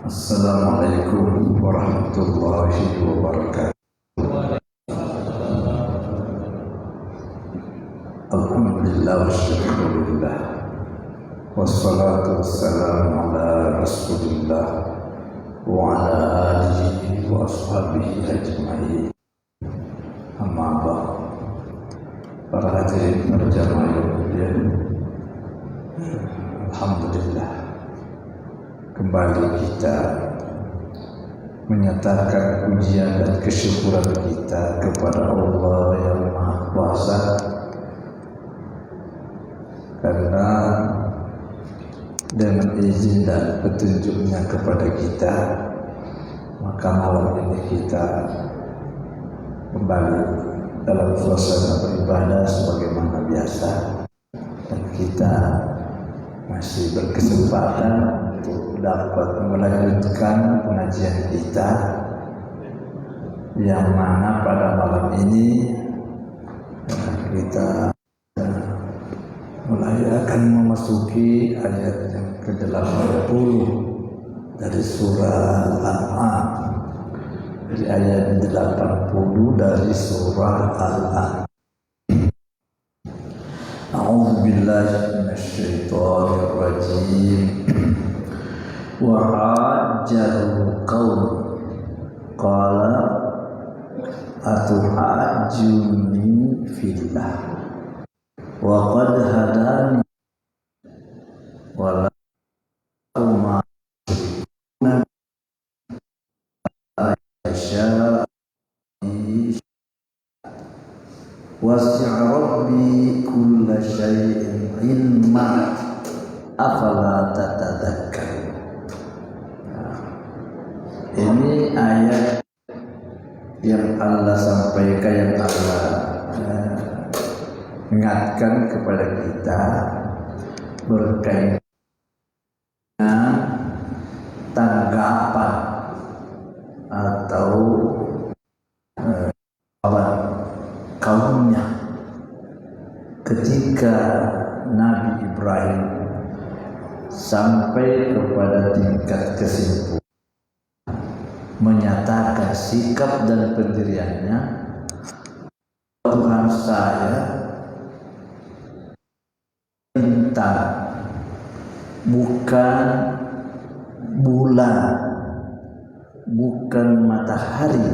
Assalamualaikum warahmatullahi wabarakatuh. Alhamdulillah wa syukurillah, wassalatu wassalamu ala rasulillah wa ala alihi wa ashabihi ajma'in. Amma ba'd. Para hadirin berjamaah yang mulia, alhamdulillah, kembali kita menyatakan pujian dan kesyukuran kita kepada Allah yang Maha Kuasa, karena dengan izin dan petunjuknya kepada kita, maka malam ini kita kembali dalam suasana beribadah sebagaimana biasa, dan kita masih berkesempatan untuk dapat melanjutkan pengajian kita, yang mana pada malam ini kita mulai akan memasuki ayat yang ke-80 dari surah Al-An'am, dari ayat 80 dari surah Al-An'am. A'udzu billahi minasyaitonir rajim. Wa hajjahu qaum qala atuhajjuni fillah wa qad hadani wa la ma wasi'a rabbi kulla syai'in ilma afala tatadzakkar. Ini ayat yang Allah sampaikan, yang Allah ingatkan kepada kita berkaitan dengan tanggapan atau kaumnya ketika Nabi Ibrahim sampai kepada tingkat kesimpulan menyatakan sikap dan pendiriannya, Tuhan saya minta bukan bulan, bukan matahari,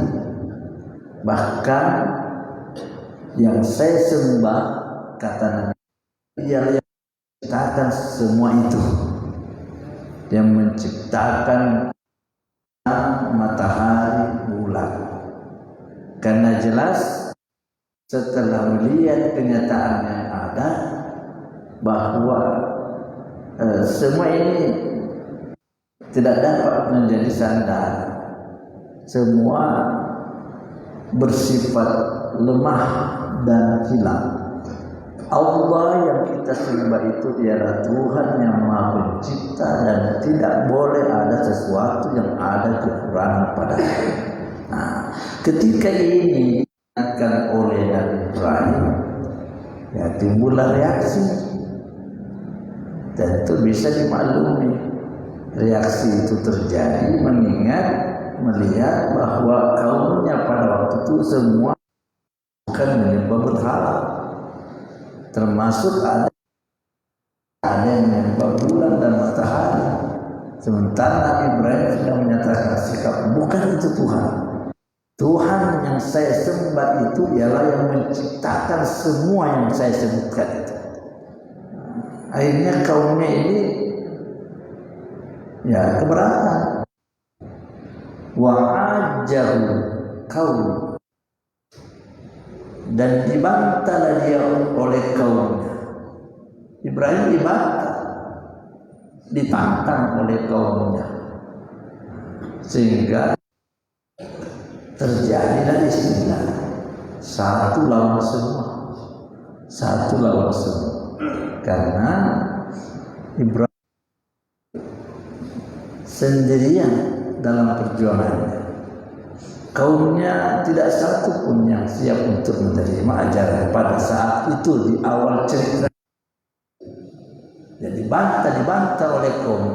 bahkan yang saya sembah, kata Nabi, ialah yang menciptakan semua itu, yang menciptakan matahari, bulan. Karena jelas setelah melihat kenyataan yang ada bahwa semua ini tidak dapat menjadi sandar, semua bersifat lemah dan hilang. Allah yang kita sembah itu ialah Tuhan yang Maha Pencipta, dan tidak boleh ada sesuatu yang ada kekurangan padanya. Nah, ketika ini diingatkan oleh Nabi Ibrahim, ya timbullah reaksi. Tentu bisa dimaklumi reaksi itu terjadi mengingat melihat bahwa kaumnya pada waktu itu semua bukan menyembah berhala, termasuk ada yang menyembah bulan dan matahari. Sementara Nabi Ibrahim sudah menyatakan sikap, bukan itu Tuhan. Tuhan yang saya sembah itu ialah yang menciptakan semua yang saya sebutkan itu. Akhirnya kaumnya ini ya keberatan. Wa'ajahu kaum, dan dibantahlah dia oleh kaumnya. Ibrahim dibantah, ditantang oleh kaumnya, sehingga terjadilah istilah satu lawan semua, satu lawan semua. Karena Ibrahim sendirian dalam perjuangannya, kaumnya tidak satu pun yang siap untuk menerima ajaran pada saat itu. Di awal cerita Jadi dibantah oleh kaum.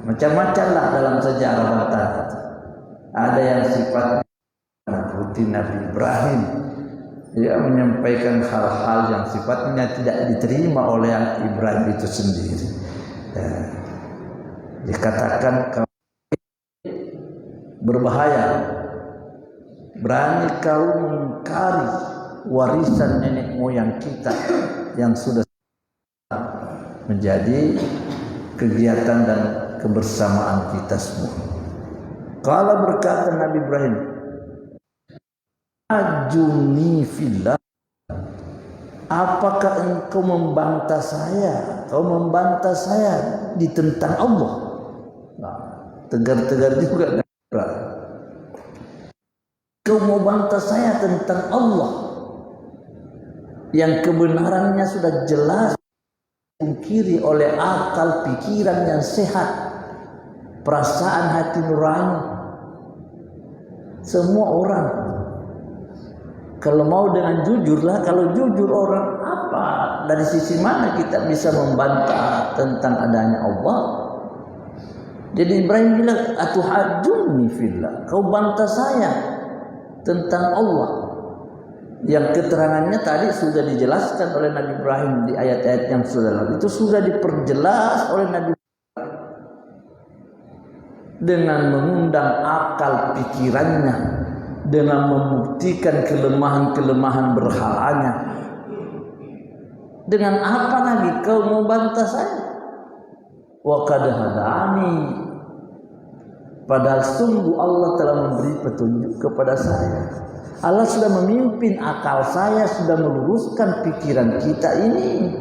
Macam-macam lah dalam sejarah bantah. Ada yang sifatnya menakuti Nabi Ibrahim. Dia menyampaikan hal-hal yang sifatnya tidak diterima oleh Ibrahim itu sendiri. Dikatakan kau berbahaya, berani kau mengingkari warisan nenek moyang kita yang sudah menjadi kegiatan dan kebersamaan kita semua. Kalau berkata Nabi Ibrahim, ajuni fillah, apakah engkau membantah saya? Kau membantah saya di tentang Allah. Nah, tegar-tegar juga. Kau mau bantah saya tentang Allah yang kebenarannya sudah jelas dipungkiri oleh akal pikiran yang sehat, perasaan hati nurani. Semua orang kalau mau dengan jujurlah, kalau jujur orang apa, dari sisi mana kita bisa membantah tentang adanya Allah? Jadi Ibrahim bilang, atuhajjuni fillah, kau bantah saya tentang Allah. Yang keterangannya tadi sudah dijelaskan oleh Nabi Ibrahim di ayat-ayat yang sudah lalu. Itu sudah diperjelas oleh Nabi Ibrahim dengan mengundang akal pikirannya, dengan membuktikan kelemahan-kelemahan berhalanya. Dengan apa lagi kau mau bantah saya? Wa qad hadani, padahal sungguh Allah telah memberi petunjuk kepada saya. Allah sudah memimpin akal saya, sudah meluruskan pikiran kita ini.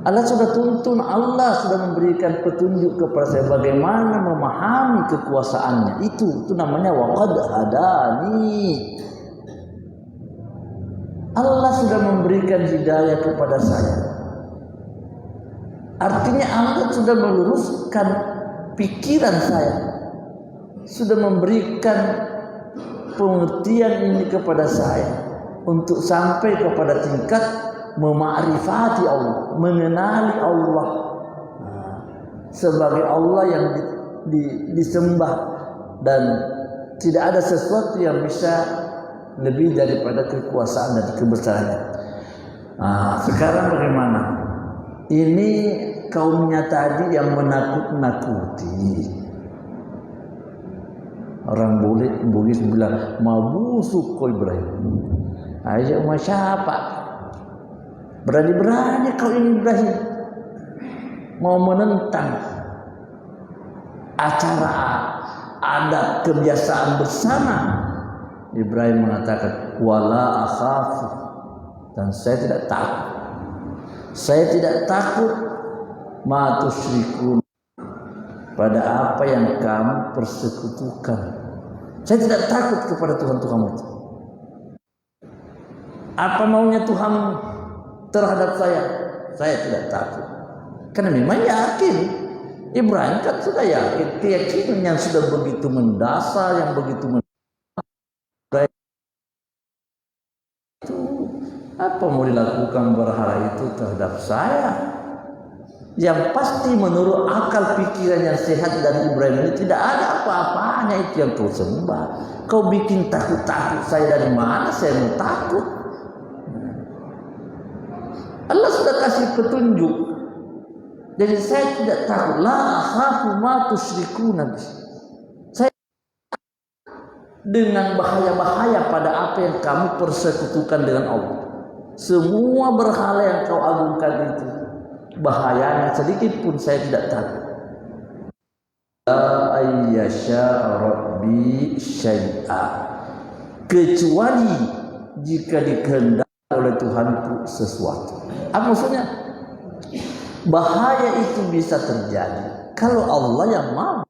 Allah sudah tuntun, Allah sudah memberikan petunjuk kepada saya bagaimana memahami kekuasaannya. Itu namanya waqad hadani. Allah sudah memberikan hidayah kepada saya. Artinya Allah sudah meluruskan pikiran saya, sudah memberikan pengertian ini kepada saya untuk sampai kepada tingkat memakrifati Allah, mengenali Allah sebagai Allah yang disembah dan tidak ada sesuatu yang bisa lebih daripada kekuasaan dan kebesarannya. Sekarang bagaimana? Ini kaumnya tadi yang menakut-nakuti. Orang Bugis bilang mabusuk kau Ibrahim. Aja sama siapa? Berani-berani kau ini Ibrahim mau menentang acara adat kebiasaan bersama. Ibrahim mengatakan wala akhafu, dan saya tidak takut. Saya tidak takut ma tusyrikun, pada apa yang kamu persekutukan. Saya tidak takut kepada Tuhan-Tuhan itu. Apa maunya Tuhan terhadap saya? Saya tidak takut. Karena memang yakin. Ibrahim kan sudah yakin. Keyakinan yang sudah begitu mendasar, yang begitu mendasar. Itu apa mau dilakukan berhala itu terhadap saya? Yang pasti menurut akal pikiran yang sehat dari Ibrahim ini tidak ada apa-apanya itu yang kau sembah. Kau bikin takut-takut saya, dari mana saya mau takut? Allah sudah kasih petunjuk. Jadi saya tidak takut. La akhafu ma tusyrikuna. Saya dengan bahaya-bahaya pada apa yang kamu persekutukan dengan Allah. Semua berhala yang kau agungkan itu bahayanya sedikit pun saya tidak takut. La ayyasha rabbi syai'a, kecuali jika dikehendaki oleh Tuhanku sesuatu. Apa maksudnya? Bahaya itu bisa terjadi kalau Allah yang mau.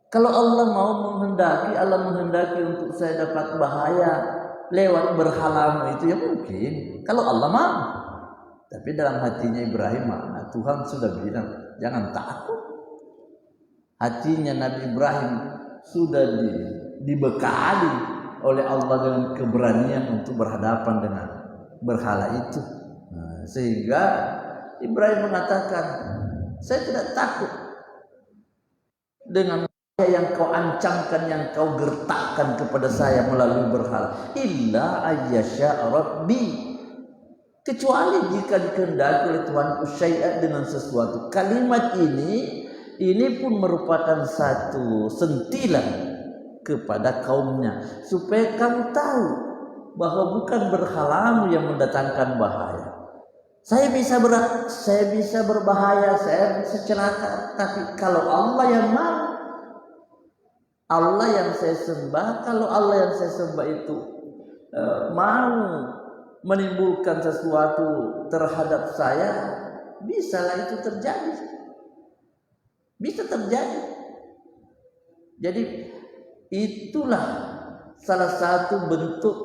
Kalau Allah mau menghendaki, Allah menghendaki untuk saya dapat bahaya lewat berhala itu ya mungkin. Kalau Allah mau. Tapi dalam hatinya Ibrahim mana? Tuhan sudah bilang jangan takut. Hatinya Nabi Ibrahim sudah dibekali oleh Allah dengan keberanian untuk berhadapan dengan berhala itu. Sehingga Ibrahim mengatakan, saya tidak takut dengan yang kau ancamkan, yang kau gertakkan kepada saya melalui berhala. Illa ayyasha Rabbi, kecuali jika dikehendaki oleh Tuhanku syai'an, dengan sesuatu. Kalimat ini pun merupakan satu sentilan kepada kaumnya, supaya kamu tahu bahwa bukan berhalamu yang mendatangkan bahaya. Saya bisa berbahaya, saya bisa celaka, tapi kalau Allah yang mau, Allah yang saya sembah, kalau Allah yang saya sembah itu mau menimbulkan sesuatu terhadap saya, bisalah itu terjadi. Bisa terjadi. Jadi itulah salah satu bentuk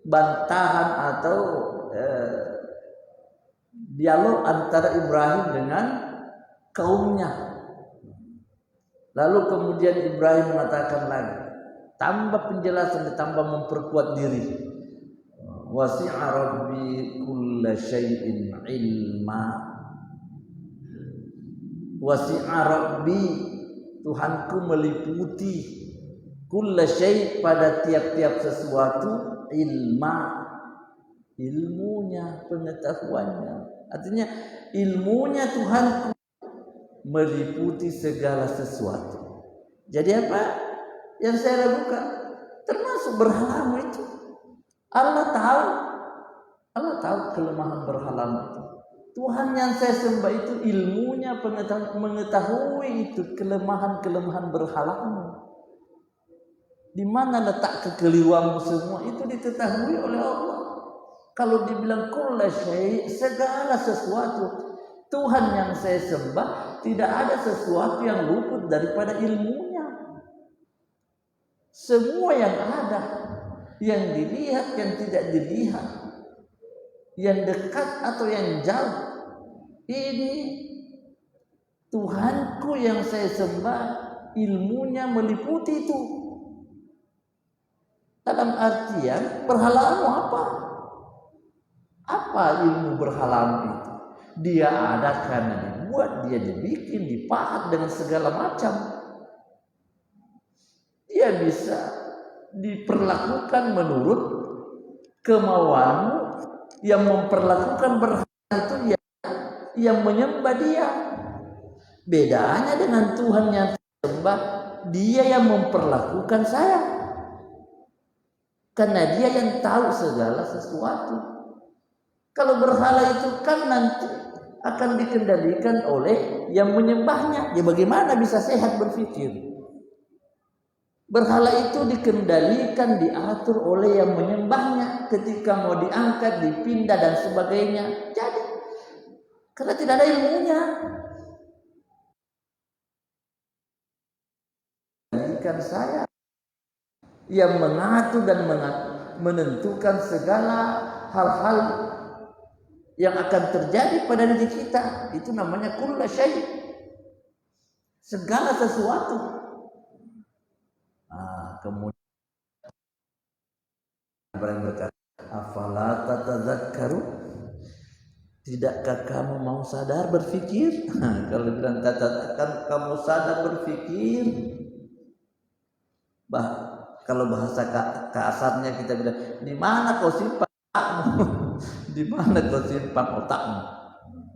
bantahan atau dialog antara Ibrahim dengan kaumnya. Lalu kemudian Ibrahim mengatakan lagi, tambah penjelasan, ditambah memperkuat diri. Wasi'a Rabbi kulla syai'in ilma. Wasi'a Rabbi, Tuhanku meliputi kulla syai', pada tiap-tiap sesuatu, ilma, ilmunya, pengetahuannya. Artinya ilmunya Tuhanku meliputi segala sesuatu. Jadi apa yang saya lakukan termasuk berhalamu itu. Allah tahu kelemahan berhalamu itu. Tuhan yang saya sembah itu ilmunya mengetahui itu kelemahan-kelemahan berhalamu. Di mana letak kekeliruanmu semua itu diketahui oleh Allah. Kalau dibilang kulla syai', segala sesuatu, Tuhan yang saya sembah tidak ada sesuatu yang luput daripada ilmunya. Semua yang ada, yang dilihat, yang tidak dilihat, yang dekat atau yang jauh, ini Tuhanku yang saya sembah, ilmunya meliputi itu. Dalam artian berhalamu apa? Apa ilmu berhalamu itu? Dia ada karena dibuat, dia dibikin, dipahat dengan segala macam. Dia bisa diperlakukan menurut kemauanmu. Yang memperlakukan berhala itu yang menyembah dia. Bedanya dengan Tuhan yang sembah, dia yang memperlakukan saya. Karena dia yang tahu segala sesuatu. Kalau berhala itu kan nanti akan dikendalikan oleh yang menyembahnya. Ya bagaimana bisa sehat berpikir? Berhala itu dikendalikan, diatur oleh yang menyembahnya. Ketika mau diangkat, dipindah dan sebagainya. Jadi, karena tidak ada ilmunya. Dikendalikan saya yang mengatur dan menentukan segala hal-hal yang akan terjadi pada diri kita. Itu namanya kulla syai', segala sesuatu. Kemudian Ibrahim berkata, afala tatadzakkaru, tidakkah kamu mau sadar berpikir? Kalau bilang akan kamu sadar berpikir, kalau bahasa kasarnya kita bilang, di mana kau simpan otakmu? Di mana kau simpan otakmu?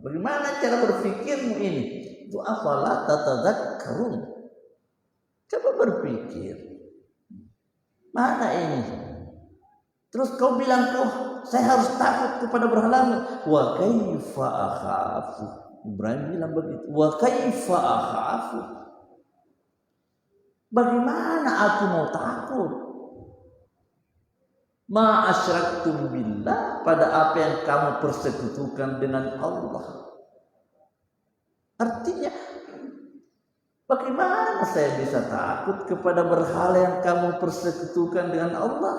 Bagaimana cara berpikirmu ini? Itu afala tatadzakkarun. Coba berpikir. Mana ini? Terus kau bilang saya harus takut kepada berhala. Wa kaifa akhafu. Ibrahim bilang begitu. Wa kaifa akhafu. Bagaimana aku mau takut? Ma asyraktum billah, pada apa yang kamu persekutukan dengan Allah. Artinya, bagaimana saya bisa takut kepada berhala yang kamu persekutukan dengan Allah?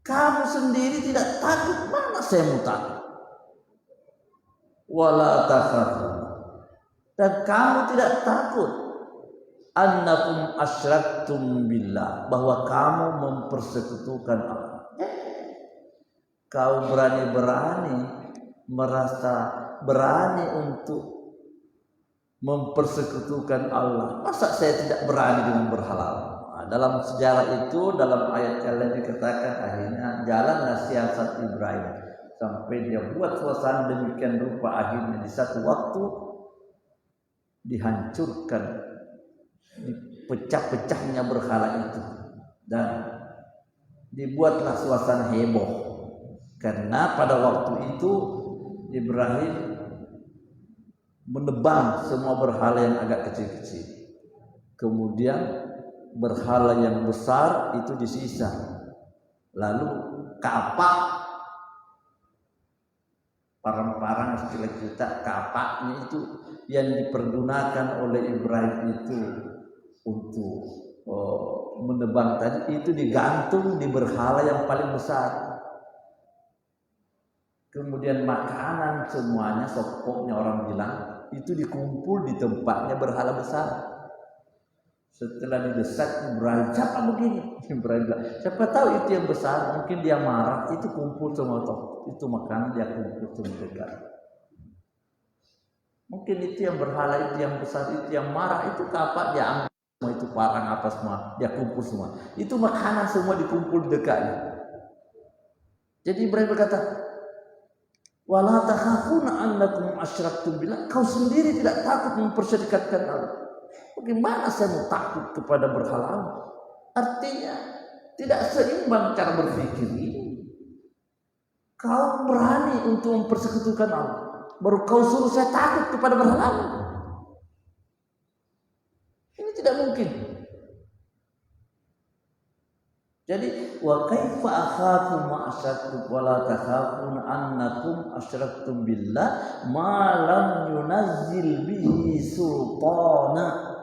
Kamu sendiri tidak takut, mana saya mau takut? Wala takhafu, dan kamu tidak takut annakum asyraktum billah, bahwa kamu mempersekutukan Allah. Kau berani-berani merasa berani untuk mempersekutukan Allah. Masa saya tidak berani dengan berhala? Nah, dalam sejarah itu, dalam ayat yang lain dikatakan akhirnya jalanlah siasat Ibrahim sampai dia buat suasana demikian rupa, akhirnya di satu waktu dihancurkan, dipecah-pecahnya berhala itu, dan dibuatlah suasana heboh karena pada waktu itu Ibrahim menebang semua berhala yang agak kecil-kecil, kemudian berhala yang besar itu disisa, lalu kapak parang-parang istilah kita, kapaknya itu yang dipergunakan oleh Ibrahim itu untuk menebang tadi itu digantung di berhala yang paling besar. Kemudian makanan semuanya, sopoknya orang bilang itu dikumpul di tempatnya berhala besar. Setelah didesak Ibrahim, siapa begini? Ibrahim bilang, siapa tahu itu yang besar, mungkin dia marah, itu kumpul semua itu makanan dia kumpul semua dekat. Mungkin itu yang berhala, itu yang besar, itu yang marah, itu kapak dia ambil semua, itu parang apa semua, dia kumpul semua. Itu makanan semua dikumpul di dekatnya. Jadi Ibrahim berkata, wala takhafuna annakum asyraktum billah, kau sendiri tidak takut memperserikatkan Allah. Bagaimana saya mau takut kepada berhala? Artinya tidak seimbang cara berpikir ini. Kau berani untuk mempersekutukan Allah, baru kau suruh saya takut kepada berhala. Ini tidak mungkin. Jadi wa kaifa akhafu ma asyraktum wa la takhafun annakum asyraktum billah ma lam yunazzil bihi sultana,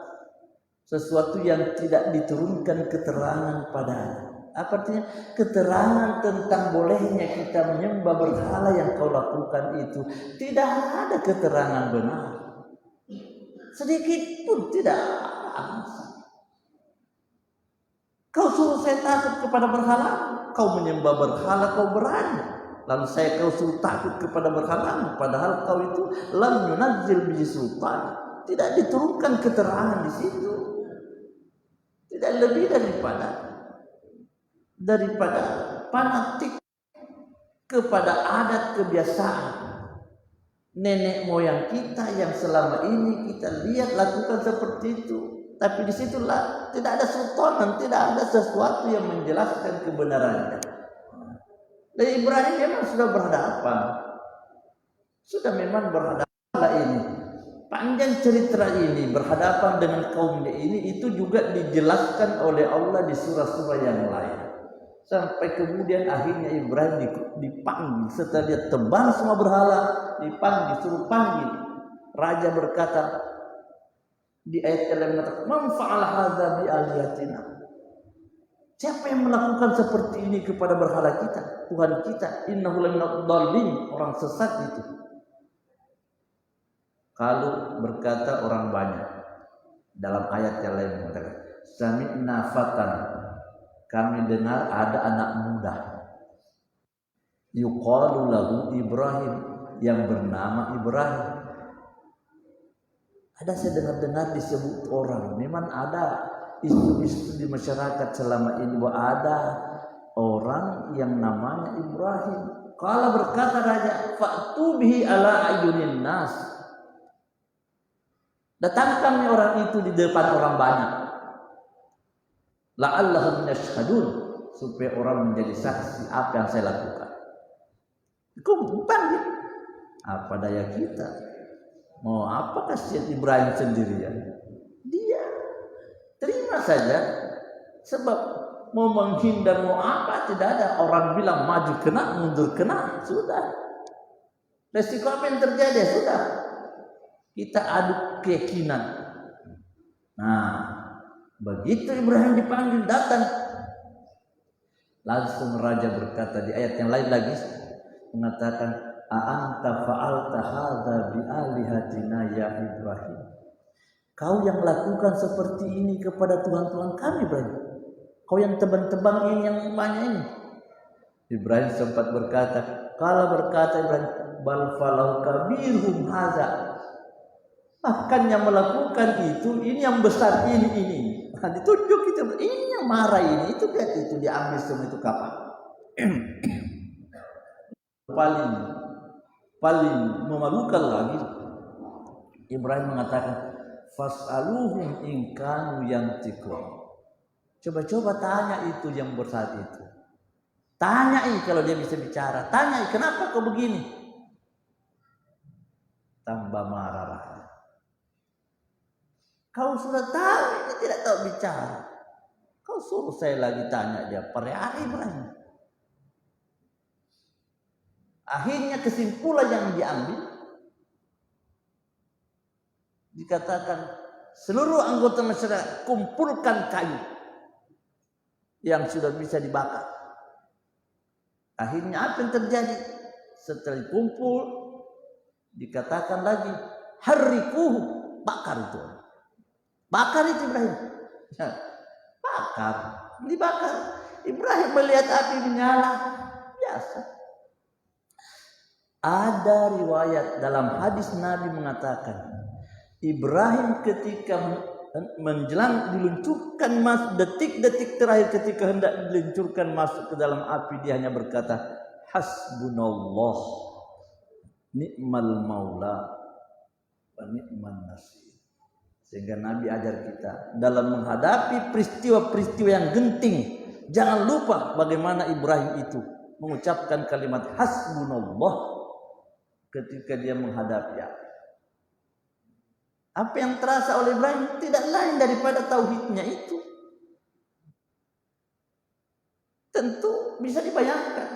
sesuatu yang tidak diturunkan keterangan padanya. Apa artinya? Keterangan tentang bolehnya kita menyembah berhala yang kau lakukan itu tidak ada keterangan benar, sedikit pun tidak ada. Kau suruh saya takut kepada berhala, kau menyembah berhala, kau berani. Lalu saya kau suruh takut kepada berhala, padahal kau itu lam yunazzil bihi sultan, tidak diturunkan keterangan di situ. Tidak lebih daripada fanatik kepada adat kebiasaan nenek moyang kita yang selama ini kita lihat lakukan seperti itu. Tapi disitulah tidak ada sultanan, tidak ada sesuatu yang menjelaskan kebenarannya. Dan Ibrahim memang sudah berhadapan, sudah memang berhadapan ini. Panjang cerita ini berhadapan dengan kaumnya ini itu juga dijelaskan oleh Allah di surah-surah yang lain. Sampai kemudian akhirnya Ibrahim dipanggil setelah dia tebang semua berhala, dipanggil, suruh panggil. Raja berkata di ayat yang mengatakan, "Man fa'ala hadza bi alihatina?" Siapa yang melakukan seperti ini kepada berhala kita, Tuhan kita? Innahu laminadh dhalin, orang sesat itu. Kalau berkata orang banyak, dalam ayat yang lain mengatakan, "Sami'na fatan," kami dengar ada anak muda, yuqalu lahu Ibrahim, yang bernama Ibrahim. Ada saya dengar disebut orang, memang ada isu-isu di masyarakat selama ini bahwa ada orang yang namanya Ibrahim. Kalau berkata raja, "Fa'tu bihi ala ayunin nas." Datangkan orang itu di depan orang banyak. La'allahum yashhadun, supaya orang menjadi saksi apa yang saya lakukan. Bukan dia. Apa daya kita? Mau apa kasihan Ibrahim sendirian? Dia terima saja, sebab mau menghindar mau apa tidak ada. Orang bilang maju kena, mundur kena, sudah. Resiko apa yang terjadi? Sudah. Kita adu keyakinan. Nah, begitu Ibrahim dipanggil datang, langsung raja berkata di ayat yang lain lagi mengatakan, "A'anta fa'alta hadza bi alihatina ya Ibrahim?" Kau yang lakukan seperti ini kepada Tuhan-Tuhan kami, Ibrahim. Kau yang tebang-tebang ini, yang banyak ini. Ibrahim sempat berkata, kalau berkata Ibrahim, bal falau kabirhum hadza. Bahkan yang melakukan itu, ini yang besar ini. Nah, ditunjuk itu, ini yang marah ini, itu lihat itu diambil semua itu kapal. paling memalukan lagi, Ibrahim mengatakan, fas'aluhum in kanu yantiqun. Coba tanya itu yang besar itu. Tanyai kalau dia bisa bicara. Tanyai kenapa kau begini? Tambah marah. Kau sudah tahu dia tidak tahu bicara. Kau suruh saya lagi tanya dia. Perihal Ibrahim. Akhirnya kesimpulan yang diambil, dikatakan seluruh anggota masyarakat kumpulkan kayu yang sudah bisa dibakar. Akhirnya apa yang terjadi? Setelah kumpul, dikatakan lagi harikuhu, bakar itu. Bakar itu Ibrahim. Bakar, dibakar. Ibrahim melihat api menyala, biasa. Ada riwayat dalam hadis Nabi mengatakan, Ibrahim ketika menjelang diluncurkan masuk, detik-detik terakhir ketika hendak diluncurkan masuk ke dalam api, dia hanya berkata, hasbunallah ni'mal maula wa ni'man nasir. Sehingga Nabi ajar kita dalam menghadapi peristiwa-peristiwa yang genting, jangan lupa bagaimana Ibrahim itu mengucapkan kalimat hasbunallah ketika dia menghadapi api. Apa yang terasa oleh Ibrahim tidak lain daripada tauhidnya itu. Tentu bisa dibayangkan.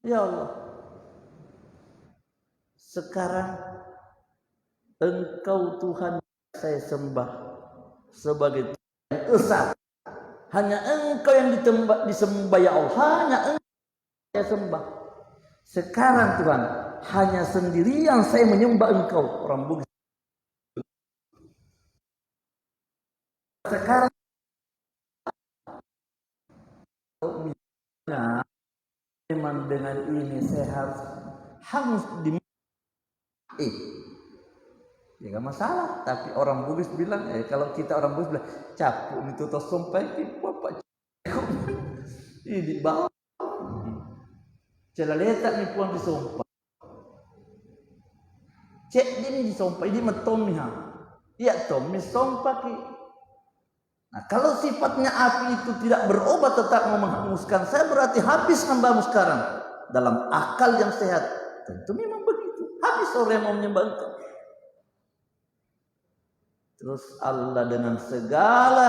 Ya Allah, sekarang Engkau Tuhan saya sembah sebagai Tuhan yang esa. Hanya Engkau yang disembah ya Allah. Hanya Engkau yang saya sembah. Sekarang Tuhan, hanya sendirian saya menyembah Engkau. Orang Bugis. Sekarang memang dengan ini saya harus hangus di ya gak masalah. Tapi orang Bugis bilang, kalau kita orang Bugis bilang capuk itu tos sampai bapak ini bawah letak ni puan disumpah cek ini disumpah ini metom nih iya tom disumpah ki. Nah kalau sifatnya api itu tidak berubah tetap mau menghanguskan saya, berarti habis hambamu sekarang. Dalam akal yang sehat tentu memang begitu, habis orang yang mau menyembah Engkau. Terus Allah dengan segala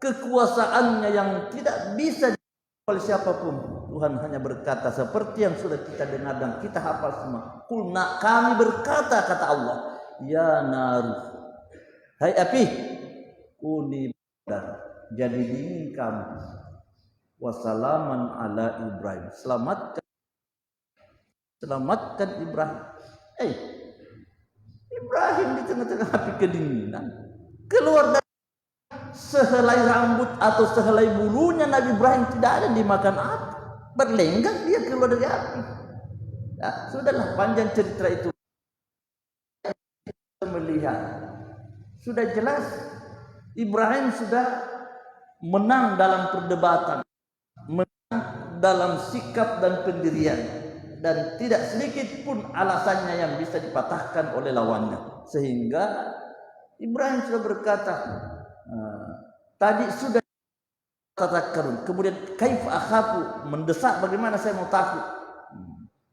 kekuasaannya yang tidak bisa oleh siapapun, Tuhan hanya berkata seperti yang sudah kita dengar dan kita hafal semua. Kulna, kami berkata, kata Allah, ya naru, hai api, kuni dan jadi dingin kamu. Wassalaman ala Ibrahim, selamatkan Ibrahim. Ibrahim di tengah-tengah api kedinginan, keluar dari sehelai rambut atau sehelai bulunya Nabi Ibrahim tidak ada dimakan api, berlenggang dia keluar dari api. Nah, sudahlah panjang cerita itu. Melihat sudah jelas Ibrahim sudah menang dalam perdebatan, menang dalam sikap dan pendirian, dan tidak sedikit pun alasannya yang bisa dipatahkan oleh lawannya. Sehingga Ibrahim sudah berkata, tadi sudah katakan, kemudian kaif akhafu, mendesak bagaimana saya mau takut.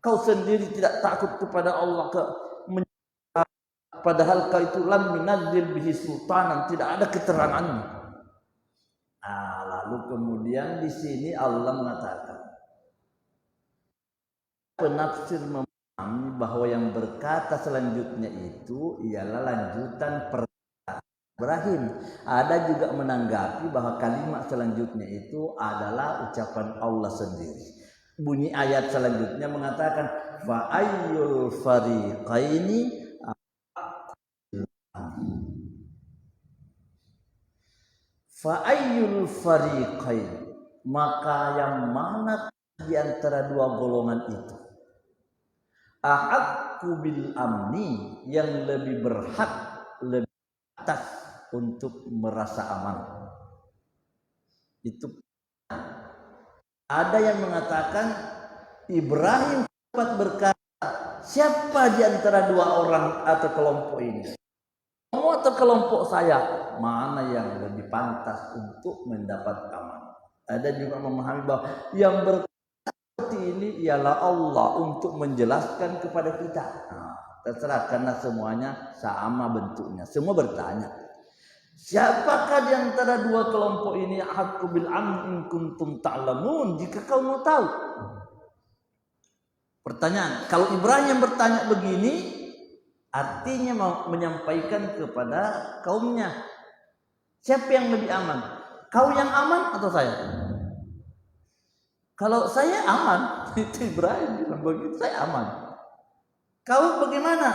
Kau sendiri tidak takut kepada Allah, padahal kau itu lam minadzil bihi sultanan, tidak ada keterangannya. Lalu kemudian di sini Allah mengatakan, penafsir memahami bahwa yang berkata selanjutnya itu ialah lanjutan perkataan Ibrahim. Ada juga menanggapi bahwa kalimat selanjutnya itu adalah ucapan Allah sendiri. Bunyi ayat selanjutnya mengatakan, fa ayyul fariqaini fa ayyul fariqain, maka yang mana di antara dua golongan itu? Ahaqqu bil amni, yang lebih berhak, lebih atas untuk merasa aman. Itu ada yang mengatakan Ibrahim sempat berkata, siapa di antara dua orang atau kelompok ini? Kamu atau kelompok saya? Mana yang lebih pantas untuk mendapat aman? Ada juga memahami bahwa yang seperti ini ialah Allah untuk menjelaskan kepada kita. Nah, terserah karena semuanya sama bentuknya. Semua bertanya, siapakah di antara dua kelompok ini haqqu bil amn in kuntum ta'lamun, jika kau mau tahu. Pertanyaan, kalau Ibrahim bertanya begini, artinya mau menyampaikan kepada kaumnya, siapa yang lebih aman? Kau yang aman atau saya? Kalau saya aman, itu Ibrahim bilang begitu, saya aman. Kau bagaimana?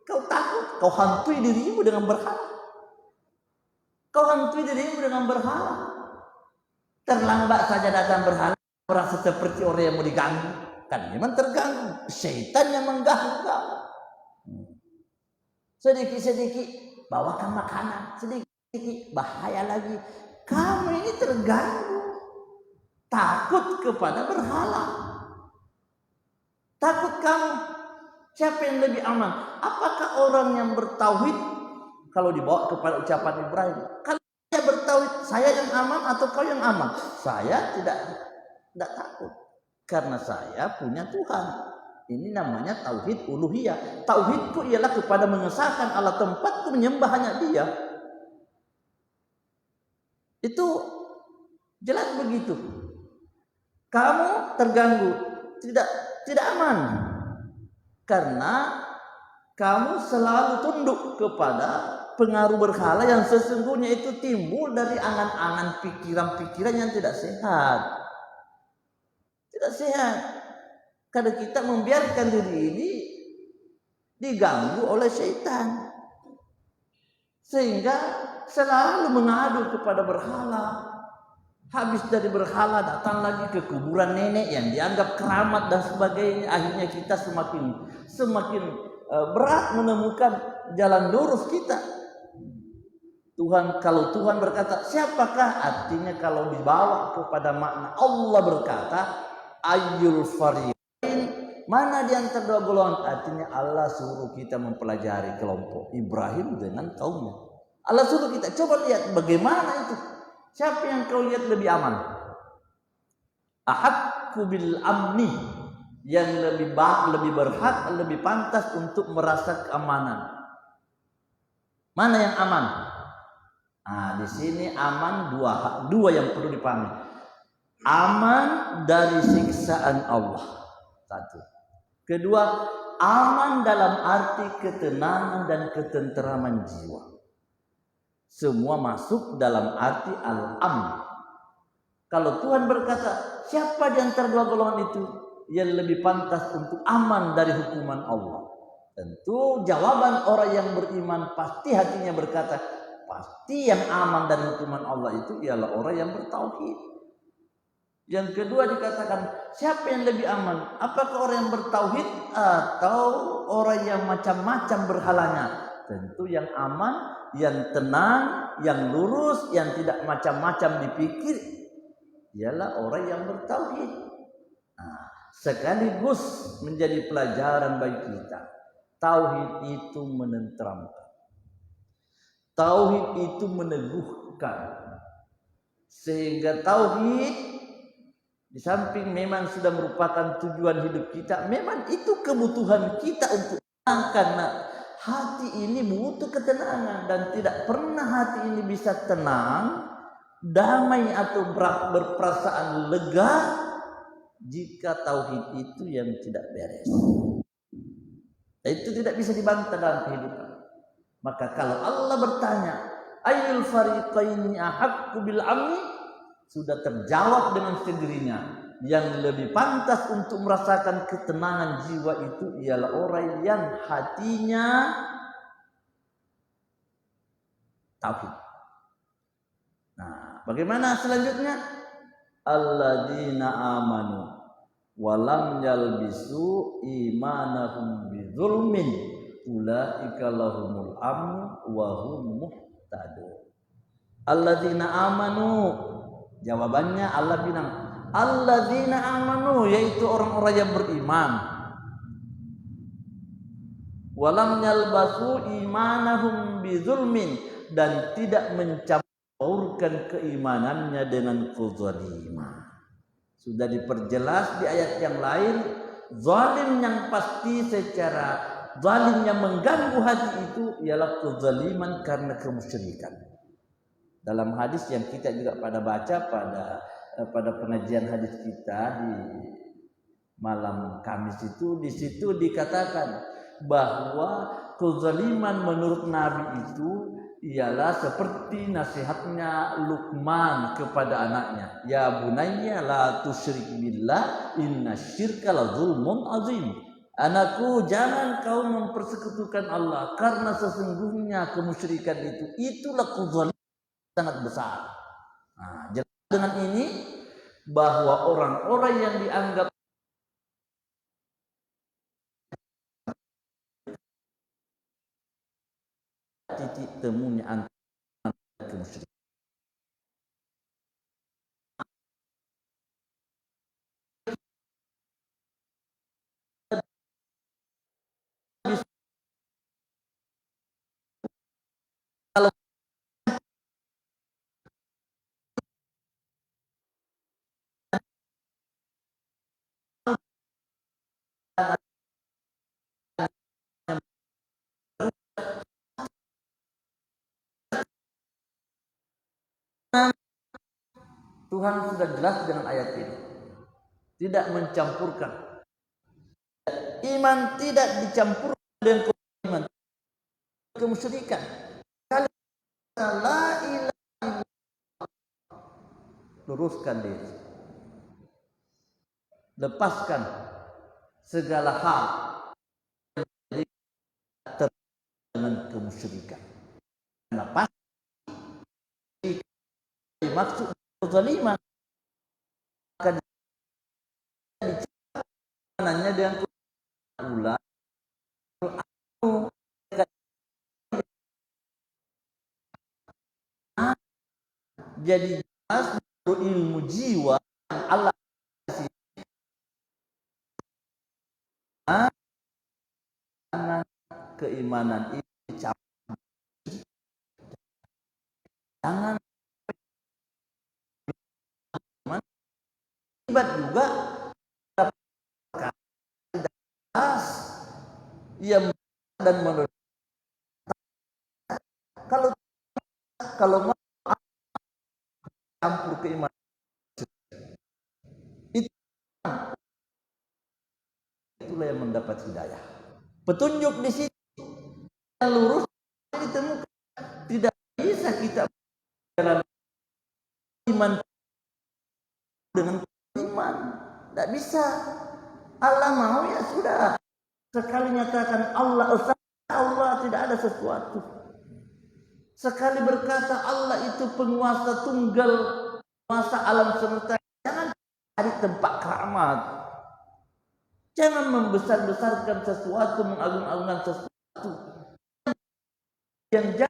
Kau takut, kau hantui dirimu dengan berhala. Kau hantui dirimu dengan berhala. Terlambat saja datang berhala, merasa seperti orang yang mau diganggu. Kan memang terganggu, syaitan yang mengganggu kamu. Sedikit-sedikit bawakan makanan, sedikit-sedikit bahaya lagi. Kamu ini terganggu. Takut kepada berhala. Takut kamu. Siapa yang lebih aman? Apakah orang yang bertauhid, kalau dibawa kepada ucapan Ibrahim, kalau dia bertauhid, saya yang aman atau kau yang aman? Saya tidak takut, karena saya punya Tuhan. Ini namanya tauhid uluhiyah. Tauhidku ialah kepada mengesahkan Allah, tempatku menyembah hanya Dia. Itu jelas begitu. Kamu terganggu, tidak aman, karena kamu selalu tunduk kepada pengaruh berhala yang sesungguhnya itu timbul dari angan-angan pikiran-pikiran yang tidak sehat. Tidak sehat. Karena kita membiarkan diri ini diganggu oleh syaitan, sehingga selalu mengadu kepada berhala. Habis dari berhala datang lagi ke kuburan nenek yang dianggap keramat dan sebagainya. Akhirnya kita semakin berat menemukan jalan lurus kita. Kalau Tuhan berkata siapakah, artinya kalau dibawa kepada makna Allah berkata ayyul fariqain, mana di antara dua golongan, artinya Allah suruh kita mempelajari kelompok Ibrahim dengan kaumnya. Allah suruh kita coba lihat bagaimana itu. Siapa yang kau lihat lebih aman? Ahaqqu bil amni, yang lebih berhak, lebih pantas untuk merasa keamanan. Mana yang aman? Nah, di sini aman dua yang perlu dipahami. Aman dari siksaan Allah. Satu. Kedua, aman dalam arti ketenangan dan ketenteraman jiwa. Semua masuk dalam arti al-amn. Kalau Tuhan berkata, siapa di antara dua golongan itu yang lebih pantas untuk aman dari hukuman Allah? Tentu jawaban orang yang beriman pasti hatinya berkata, pasti yang aman dari hukuman Allah itu ialah orang yang bertauhid. Yang kedua dikatakan, siapa yang lebih aman? Apakah orang yang bertauhid atau orang yang macam-macam berhalanya? Tentu yang aman, yang tenang, yang lurus, yang tidak macam-macam dipikir ialah orang yang bertauhid. Nah, sekaligus menjadi pelajaran bagi kita. Tauhid itu menenteramkan. Tauhid itu meneguhkan. Sehingga tauhid di samping memang sudah merupakan tujuan hidup kita, memang itu kebutuhan kita untuk karena hati ini butuh ketenangan, dan tidak pernah hati ini bisa tenang, damai atau berperasaan lega jika tauhid itu yang tidak beres. Itu tidak bisa dibantah dalam kehidupan. Maka kalau Allah bertanya, ayyul fariqaini ahaqqu bil amni, sudah terjawab dengan sendirinya. Yang lebih pantas untuk merasakan ketenangan jiwa itu ialah orang yang hatinya tauhid. Nah, bagaimana selanjutnya? alladzina amanu walam yalbisu imanahum bizulmin ulaika lahumul amnu wa hum muhtadun. Alladzina amanu, jawabannya Allah bilang alladzina amanu, yaitu orang-orang yang beriman. Walam yalbasu imanahum bizulmin, dan tidak mencampurkan keimanannya dengan kezaliman. Sudah diperjelas di ayat yang lain, zalim yang pasti secara zalim yang mengganggu hati itu ialah kezaliman karena kemusyrikan. Dalam hadis yang kita juga pada baca pada pengajian hadis kita di malam Kamis itu, di situ dikatakan bahwa kezaliman menurut Nabi itu ialah seperti nasihatnya Luqman kepada anaknya, ya bunayya la tusyrik billah innasyirka la zulmun azim. Anakku, jangan kau mempersekutukan Allah, karena sesungguhnya kemusyrikan itulah kezaliman sangat besar. Nah, jelas dengan ini bahwa orang-orang yang dianggap titik temunya antara kemusyrikan. Kalau Tuhan sudah jelas dengan ayat ini, tidak mencampurkan. Iman tidak dicampurkan dengan iman kemusyrikan. Kalau la ilaha, luruskan diri, lepaskan segala hal dengan kemusyrikan. Kenapa? Dimaksud kezaliman, akan dicampurkannya dengan ulah. Jadi jelas ilmu jiwa Allah keimanan itu jangan akibat juga ia dan menurut kalau campur keimanan itulah yang mendapat hidayah. Petunjuk di situ yang lurus ditemukan. Tidak bisa kita jalan iman dengan iman, tidak bisa. Allah mau ya sudah, sekali nyatakan Allah tidak ada sesuatu, sekali berkata Allah itu penguasa tunggal, penguasa alam semesta, jangan cari tempat keramat, jangan membesar-besarkan sesuatu, mengagung-agungkan sesuatu yang jangan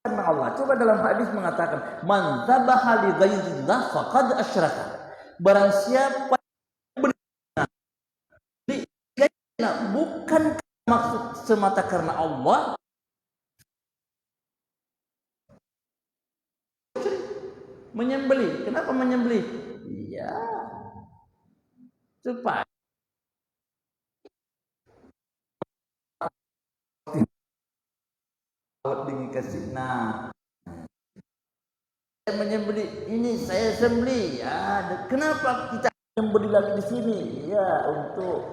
karena Allah. Coba dalam hadis mengatakan, man dzabaha li ghairillah faqad asyraka. Barang siapa bukan maksud semata karena Allah, menyembelih. Kenapa menyembelih? Iya, supaya dikasih. Nah, saya menyembelih ini, saya sembelih. Ya, kenapa kita menyembelih lagi di sini? Ya, untuk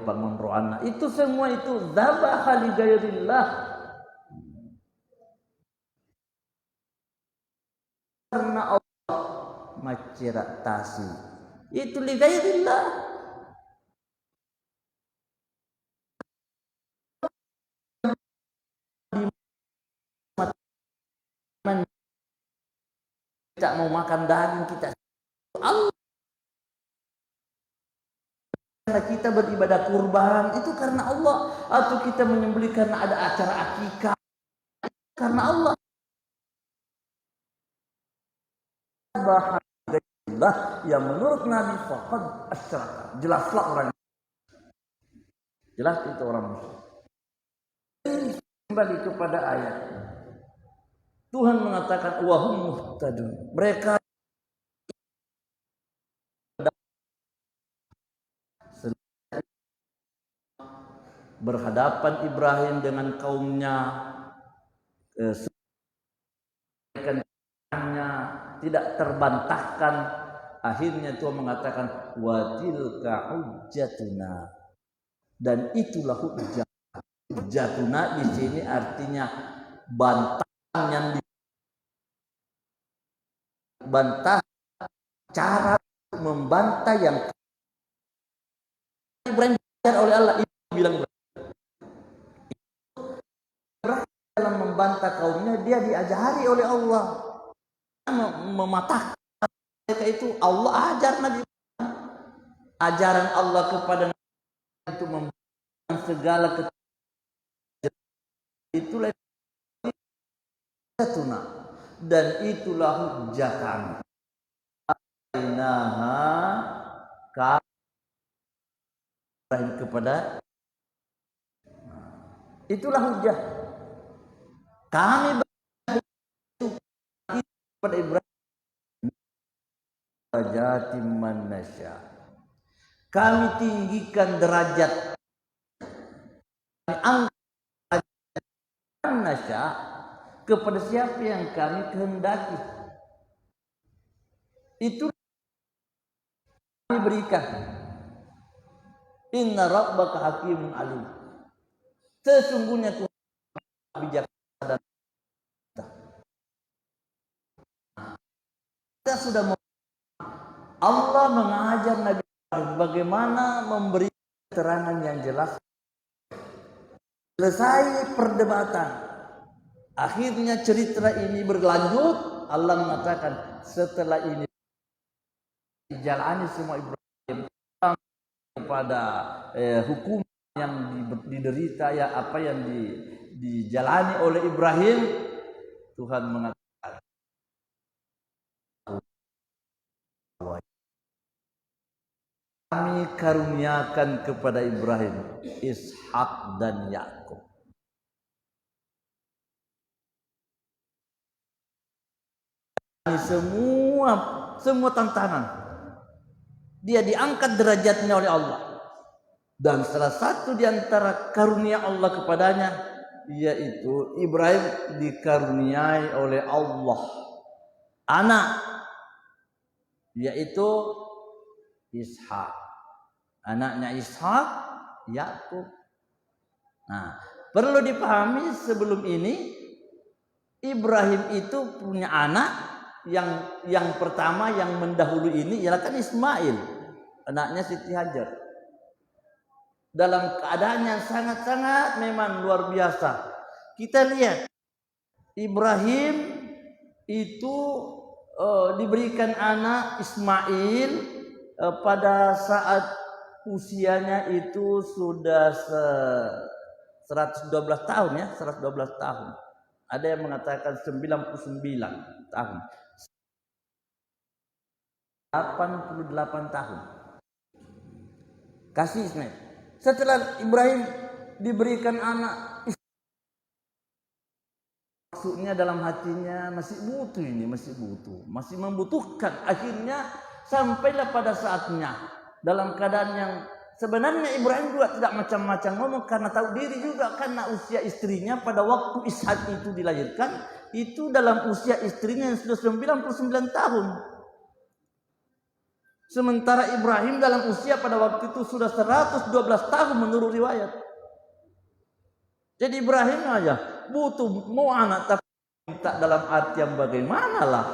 bangun rohana. Itu semua itu dzabaha li ghairillah. Karena Allah maciratasi. Itu li ghairillah. tidak mau makan daging kita. Allah kita beribadah kurban itu karena Allah, atau kita menyembelih karena ada acara akikah karena Allah. Bahaya yang menurut Nabi faqad asyraka, jelaslah orang, jelas itu orang musyrik. Kembali kepada ayat, Tuhan mengatakan wahum muhtadun, mereka berhadapan Ibrahim dengan kaumnya, tidak terbantahkan. Akhirnya Tuhan mengatakan wa tilka hujjatuna, dan itulah hujjah. Hujjatuna di sini artinya bantahan yang dibantah, cara membantah yang Ibrahim oleh Allah. Itu bilang dalam membantah kaumnya, dia diajari oleh Allah mematahkan mereka. Itu Allah ajar Nabi, ajaran Allah kepada Nabi untuk membantah segala itulah hujjatuna, dan itulah hujjah kami. Kepada itulah hujjah kami kepada Ibrahim, darajatim man nasya, kami tinggikan derajat, kami angkat man nasya kepada siapa yang kami kehendaki. Itu kami berikan. Inna rabbaka hakimun alim, sesungguhnya Tuhan bijaksana. Kita sudah Allah mengajar Nabi bagaimana memberi keterangan yang jelas. Selesai perdebatan, akhirnya cerita ini berlanjut. Allah mengatakan setelah ini jalani semua Ibrahim kepada hukum yang diderita, ya apa yang dijalani oleh Ibrahim. Tuhan mengatakan kami karuniakan kepada Ibrahim Ishak dan Yakub. Semua tantangan dia diangkat derajatnya oleh Allah, dan salah satu di antara karunia Allah kepadanya yaitu Ibrahim dikaruniai oleh Allah anak, yaitu Ishak. Anaknya Ishak Yakub. Nah, perlu dipahami sebelum ini Ibrahim itu punya anak yang pertama yang mendahului ini ialah kan Ismail, anaknya Siti Hajar. Dalam keadaan yang sangat-sangat memang luar biasa. Kita lihat Ibrahim itu diberikan anak Ismail pada saat usianya itu sudah 112 tahun ya, 112 tahun. Ada yang mengatakan 99 tahun. 88 tahun. Kasih Ismail. Setelah Ibrahim diberikan anak, maksudnya dalam hatinya masih butuh ini, masih membutuhkan. Akhirnya sampailah pada saatnya dalam keadaan yang sebenarnya Ibrahim juga tidak macam-macam ngomong, karena tahu diri juga, karena usia istrinya pada waktu Ishak itu dilahirkan itu dalam usia istrinya yang sudah 99 tahun. Sementara Ibrahim dalam usia pada waktu itu sudah 112 tahun menurut riwayat. Jadi Ibrahim aja butuh mau anak, tapi minta dalam arti yang bagaimana lah.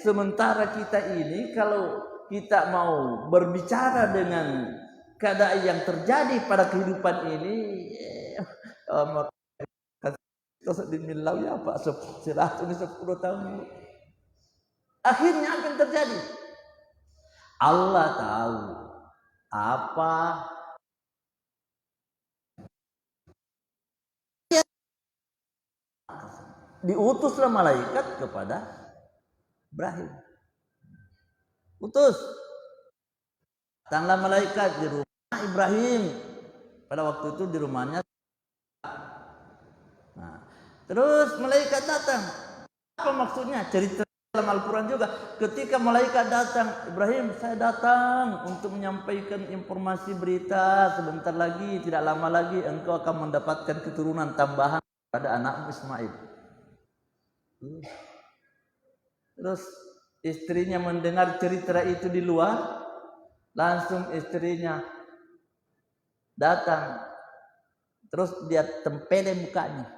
Sementara kita ini kalau kita mau berbicara dengan keadaan yang terjadi pada kehidupan ini, ya Pak, 10 tahun. Akhirnya apa yang terjadi? Allah tahu apa diutuslah malaikat kepada Ibrahim. Utus. Datanglah malaikat di rumah Ibrahim. Pada waktu itu di rumahnya. Nah, terus malaikat datang. Apa maksudnya? Cerita dalam Al-Quran juga. Ketika malaikat datang, Ibrahim, saya datang untuk menyampaikan informasi berita. Sebentar lagi, tidak lama lagi, engkau akan mendapatkan keturunan tambahan pada anakmu Ismail. Terus istrinya mendengar cerita itu di luar, langsung istrinya datang. Terus dia tempelin mukanya.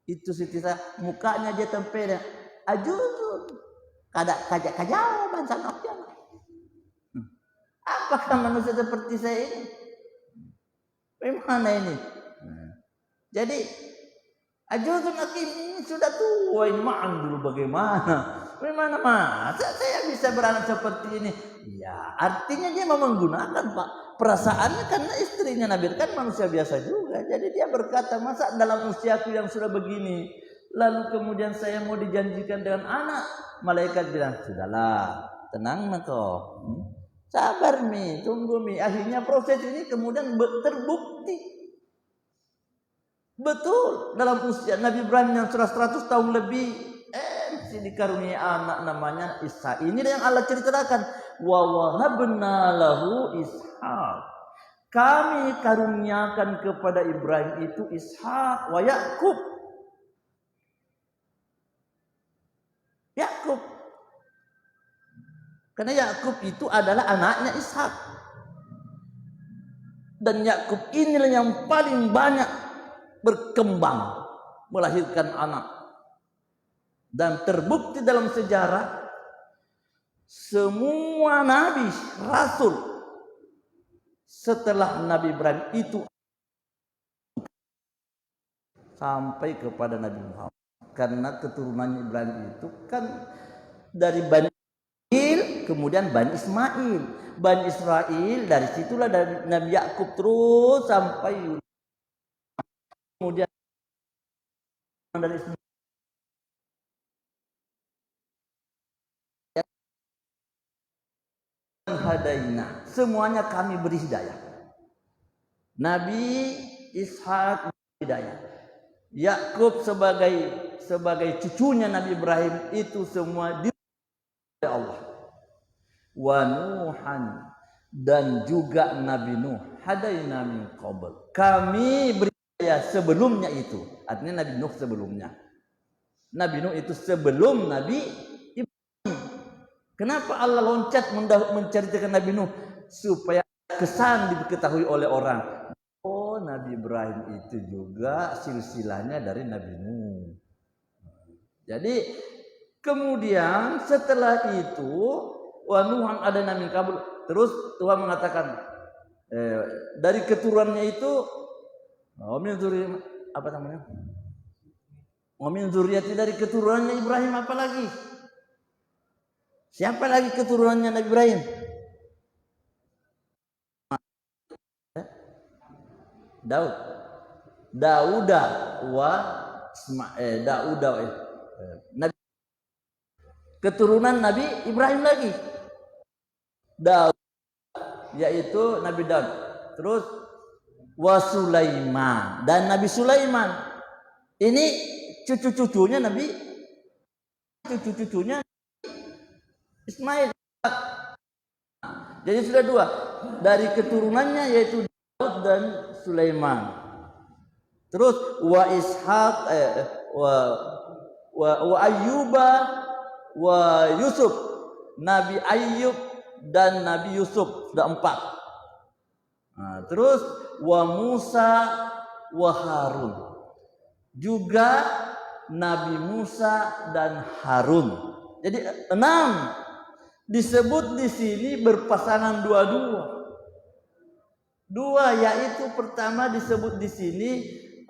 Itu Siti Sarah, mukanya dia tempelin. Ajul, kajak kajau bangsa noknya. Apakah manusia seperti saya ini? Bagaimana ini? Jadi Ajuzun Hakim ini sudah tua, ini mandul bagaimana? Bagaimana masa saya bisa beranak seperti ini? Ya, artinya dia mau menggunakan Pak perasaannya karena istrinya Nabi kan manusia biasa juga. Jadi dia berkata, masa dalam usiaku yang sudah begini, lalu kemudian saya mau dijanjikan dengan anak? Malaikat bilang, sudahlah, tenang kau. Sabar mi, tunggu mi. Akhirnya proses ini kemudian terbukti. Betul, dalam usia Nabi Ibrahim yang sudah 100 tahun lebih, masih dikaruniai anak namanya Ishak. Ini yang Allah ceritakan. Wa wahabna lahu Ishak. Kami karuniakan kepada Ibrahim itu Ishak wa Yakub. Yakub. Karena Yakub itu adalah anaknya Ishak. Dan Yakub inilah yang paling banyak berkembang, melahirkan anak. Dan terbukti dalam sejarah, semua nabi, rasul setelah Nabi Ibrahim itu sampai kepada Nabi Muhammad. Karena keturunannya Ibrahim itu kan dari Bani Israel, kemudian Bani Ismail. Bani Israel, dari situlah dari Nabi Yakub terus sampai kemudian dari hadaina, semuanya kami beri hidayah. Nabi Ishak hidayah. Yakub sebagai cucunya Nabi Ibrahim itu semua diberi Allah. Wa Nuhan, dan juga Nabi Nuh, hadaina min qabl, kami beri hidayah sebelumnya itu. Artinya Nabi Nuh sebelumnya. Nabi Nuh itu sebelum Nabi Ibrahim. Kenapa Allah loncat menceritakan Nabi Nuh? Supaya kesan diketahui oleh orang. Oh, Nabi Ibrahim itu juga silsilahnya dari Nabi Nuh. Jadi kemudian setelah itu wa Nuhan ada Nabi Kabul. Terus Tuhan mengatakan dari keturunannya itu apa namanya? Min zuriyati, dari keturunannya Ibrahim apa lagi? Siapa lagi keturunannya Nabi Ibrahim? Daud. Dauda wa Dauda Nabi, keturunan Nabi Ibrahim lagi. Daud, yaitu Nabi Daud. Terus wa Sulaiman, dan Nabi Sulaiman. Ini cucu-cucunya Nabi, cucu-cucunya Ismail. Jadi sudah dua dari keturunannya, yaitu Daud dan Sulaiman. Terus wa Ishaq wa Ayyuba wa Yusuf, Nabi Ayyub dan Nabi Yusuf, sudah 4. Nah, terus wa Musa wa Harun, juga Nabi Musa dan Harun. Jadi 6 disebut di sini berpasangan dua, yaitu pertama disebut di sini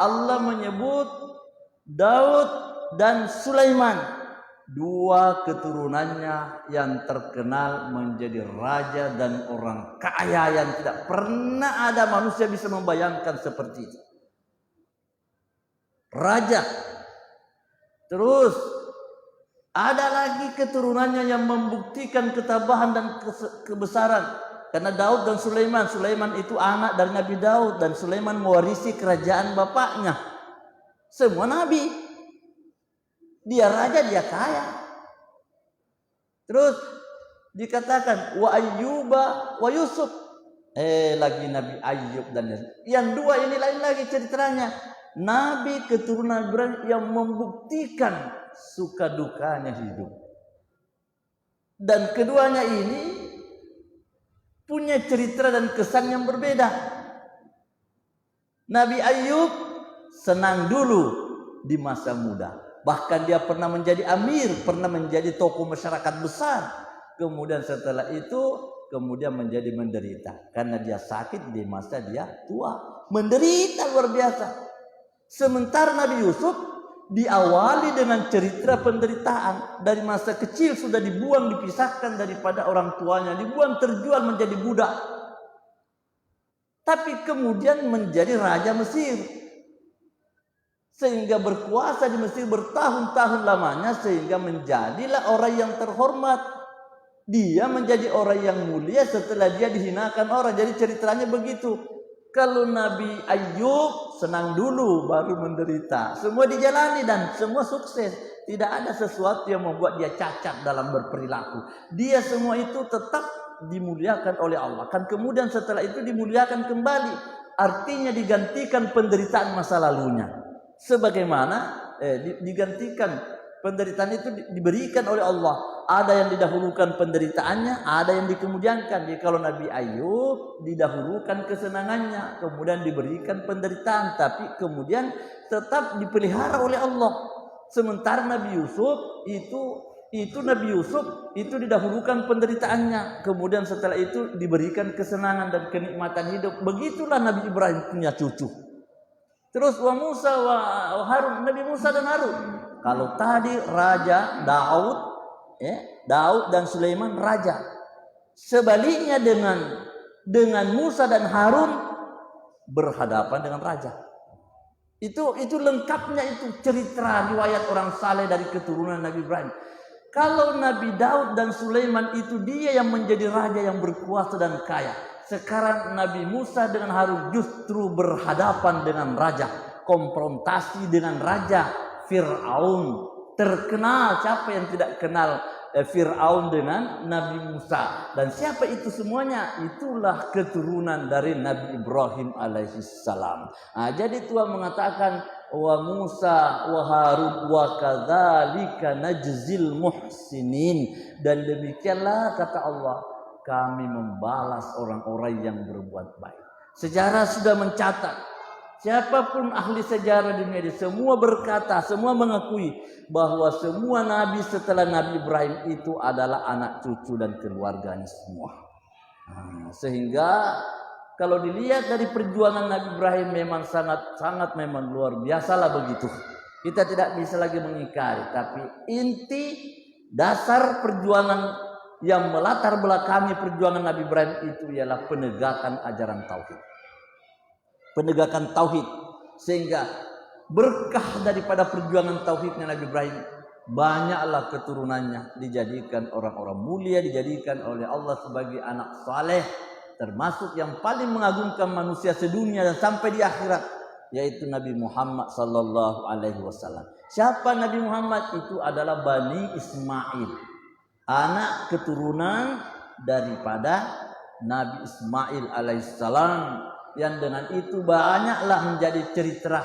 Allah menyebut Daud dan Sulaiman. dua keturunannya yang terkenal menjadi raja dan orang kaya yang tidak pernah ada manusia bisa membayangkan seperti itu. Raja. Terus ada lagi keturunannya yang membuktikan ketabahan dan kebesaran. Karena Daud dan Sulaiman, Sulaiman itu anak dari Nabi Daud dan Sulaiman mewarisi kerajaan bapaknya. Semua nabi. Dia raja, dia kaya. Terus dikatakan wa Ayyuba wa Yusuf. Lagi Nabi Ayyub dan yang dua ini lain lagi ceritanya. Nabi keturunan Ibrahim yang membuktikan suka dukanya hidup. Dan keduanya ini punya cerita dan kesan yang berbeda. Nabi Ayyub senang dulu di masa muda. Bahkan dia pernah menjadi amir, pernah menjadi tokoh masyarakat besar. Kemudian setelah itu, kemudian menjadi menderita. Karena dia sakit di masa dia tua. Menderita luar biasa. Sementara Nabi Yusuf diawali dengan cerita penderitaan. Dari masa kecil sudah dibuang, dipisahkan daripada orang tuanya. Dibuang, terjual menjadi budak. Tapi kemudian menjadi raja Mesir. Sehingga berkuasa di Mesir bertahun-tahun lamanya. Sehingga menjadilah orang yang terhormat. Dia menjadi orang yang mulia setelah dia dihinakan orang. Jadi ceritanya begitu. Kalau Nabi Ayyub senang dulu baru menderita. Semua dijalani dan semua sukses. Tidak ada sesuatu yang membuat dia cacat dalam berperilaku. Dia semua itu tetap dimuliakan oleh Allah. Kan kemudian setelah itu dimuliakan kembali. Artinya digantikan penderitaan masa lalunya. Sebagaimana digantikan penderitaan itu diberikan oleh Allah. Ada yang didahulukan penderitaannya, ada yang dikemudiankan. Jadi kalau Nabi Ayyub didahulukan kesenangannya, kemudian diberikan penderitaan, tapi kemudian tetap dipelihara oleh Allah. Sementara Nabi Yusuf itu didahulukan penderitaannya, kemudian setelah itu diberikan kesenangan dan kenikmatan hidup. Begitulah Nabi Ibrahim punya cucu. Terus wa Musa wa Harun, Nabi Musa dan Harun. Kalau tadi raja Daud dan Sulaiman raja. Sebaliknya dengan Musa dan Harun berhadapan dengan raja. Itu lengkapnya itu cerita riwayat orang saleh dari keturunan Nabi Ibrahim. Kalau Nabi Daud dan Sulaiman itu dia yang menjadi raja yang berkuasa dan kaya. Sekarang Nabi Musa dengan Harun justru berhadapan dengan raja, konfrontasi dengan raja Fir'aun. Terkenal, siapa yang tidak kenal Fir'aun dengan Nabi Musa. Dan siapa itu semuanya? Itulah keturunan dari Nabi Ibrahim alaihissalam. Jadi Tuhan mengatakan wa Musa wa Harun wa kadzalika najzil muhsinin. Dan demikianlah kata Allah, kami membalas orang-orang yang berbuat baik. Sejarah sudah mencatat. Siapapun ahli sejarah dunia ini semua berkata, semua mengakui bahwa semua nabi setelah Nabi Ibrahim itu adalah anak cucu dan keluarganya semua. Sehingga kalau dilihat dari perjuangan Nabi Ibrahim memang sangat memang luar biasa lah begitu. Kita tidak bisa lagi mengingkari, tapi inti dasar perjuangan yang melatar belakangi perjuangan Nabi Ibrahim itu ialah penegakan ajaran tauhid. Penegakan tauhid, sehingga berkah daripada perjuangan tauhidnya Nabi Ibrahim, banyaklah keturunannya dijadikan orang-orang mulia, dijadikan oleh Allah sebagai anak saleh, termasuk yang paling mengagumkan manusia sedunia dan sampai di akhirat, yaitu Nabi Muhammad sallallahu alaihi wasallam. Siapa Nabi Muhammad? Itu adalah Bani Ismail, anak keturunan daripada Nabi Ismail alaihissalam. Yang dengan itu banyaklah menjadi cerita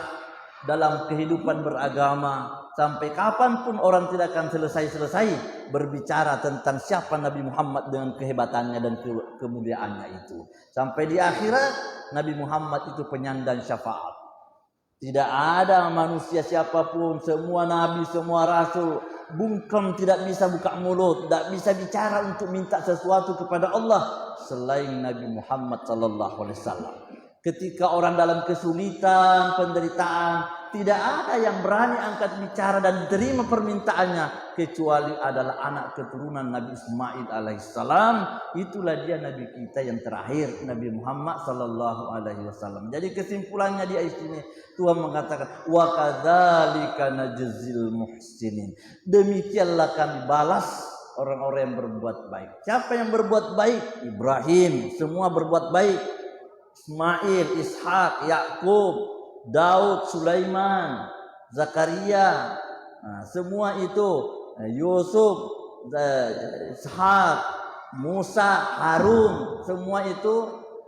dalam kehidupan beragama. Sampai kapanpun orang tidak akan selesai berbicara tentang siapa Nabi Muhammad dengan kehebatannya dan kemuliaannya itu. Sampai di akhirat Nabi Muhammad itu penyandang syafaat. Tidak ada manusia siapapun, semua nabi, semua rasul, bungkam tidak bisa buka mulut, tidak bisa bicara untuk minta sesuatu kepada Allah selain Nabi Muhammad sallallahu alaihi wasallam. Ketika orang dalam kesulitan, penderitaan, tidak ada yang berani angkat bicara dan terima permintaannya kecuali adalah anak keturunan Nabi Ismail alaihissalam. Itulah dia Nabi kita yang terakhir, Nabi Muhammad sallallahu alaihi wasallam. Jadi kesimpulannya di ayat ini Tuhan mengatakan wa kadzalika najzil muhsinin. Demikianlah kami balas orang-orang yang berbuat baik. Siapa yang berbuat baik? Ibrahim, semua berbuat baik. Ismail, Ishak, Yakub, Daud, Sulaiman, Zakaria, semua itu, Yusuf, Ishak, Musa, Harun, semua itu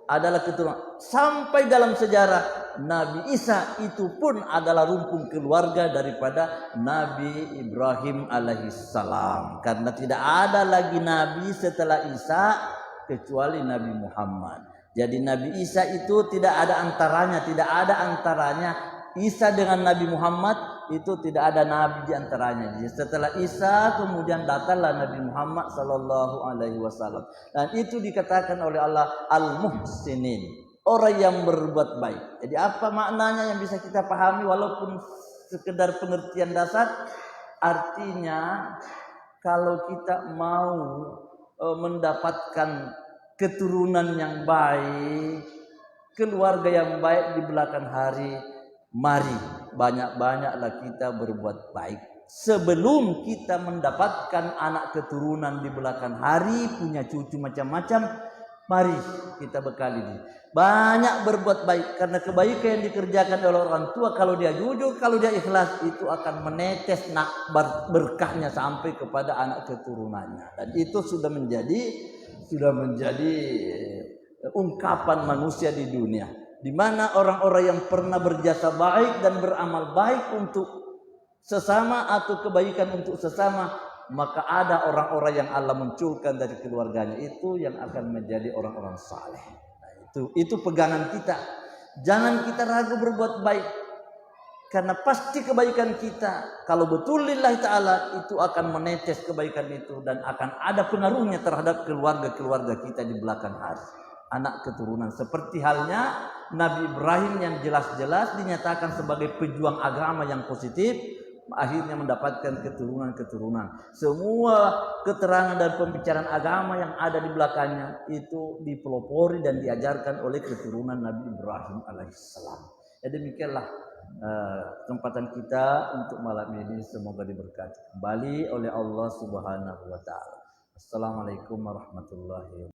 adalah keturunan. Sampai dalam sejarah Nabi Isa itu pun adalah rumpun keluarga daripada Nabi Ibrahim alaihissalam. Karena tidak ada lagi Nabi setelah Isa kecuali Nabi Muhammad. Jadi Nabi Isa itu tidak ada antaranya Isa dengan Nabi Muhammad itu tidak ada nabi di antaranya. Jadi setelah Isa kemudian datanglah Nabi Muhammad sallallahu alaihi wasallam. Dan itu dikatakan oleh Allah al-muhsinin, orang yang berbuat baik. Jadi apa maknanya yang bisa kita pahami walaupun sekedar pengertian dasar? Artinya kalau kita mau mendapatkan keturunan yang baik, keluarga yang baik di belakang hari, mari banyak-banyaklah kita berbuat baik. Sebelum kita mendapatkan anak keturunan di belakang hari, punya cucu macam-macam, mari kita bekali diri. Banyak berbuat baik, karena kebaikan yang dikerjakan oleh orang tua, kalau dia jujur, kalau dia ikhlas, itu akan menetes berkahnya sampai kepada anak keturunannya. Dan itu sudah menjadi ungkapan manusia di dunia, di mana orang-orang yang pernah berjasa baik dan beramal baik untuk sesama atau kebaikan untuk sesama, maka ada orang-orang yang Allah munculkan dari keluarganya itu yang akan menjadi orang-orang saleh. Nah, itu pegangan kita. Jangan kita ragu berbuat baik, karena pasti kebaikan kita kalau betul lillahi ta'ala itu akan menetes kebaikan itu, dan akan ada pengaruhnya terhadap keluarga-keluarga kita di belakang hari, anak keturunan. Seperti halnya Nabi Ibrahim yang jelas-jelas dinyatakan sebagai pejuang agama yang positif, akhirnya mendapatkan keturunan-keturunan. Semua keterangan dan pembicaraan agama yang ada di belakangnya itu dipelopori dan diajarkan oleh keturunan Nabi Ibrahim alaihissalam. Ya demikianlah kesempatan kita untuk malam ini, semoga diberkati kembali oleh Allah Subhanahu wa taala. Assalamualaikum warahmatullahi wabarakatuh.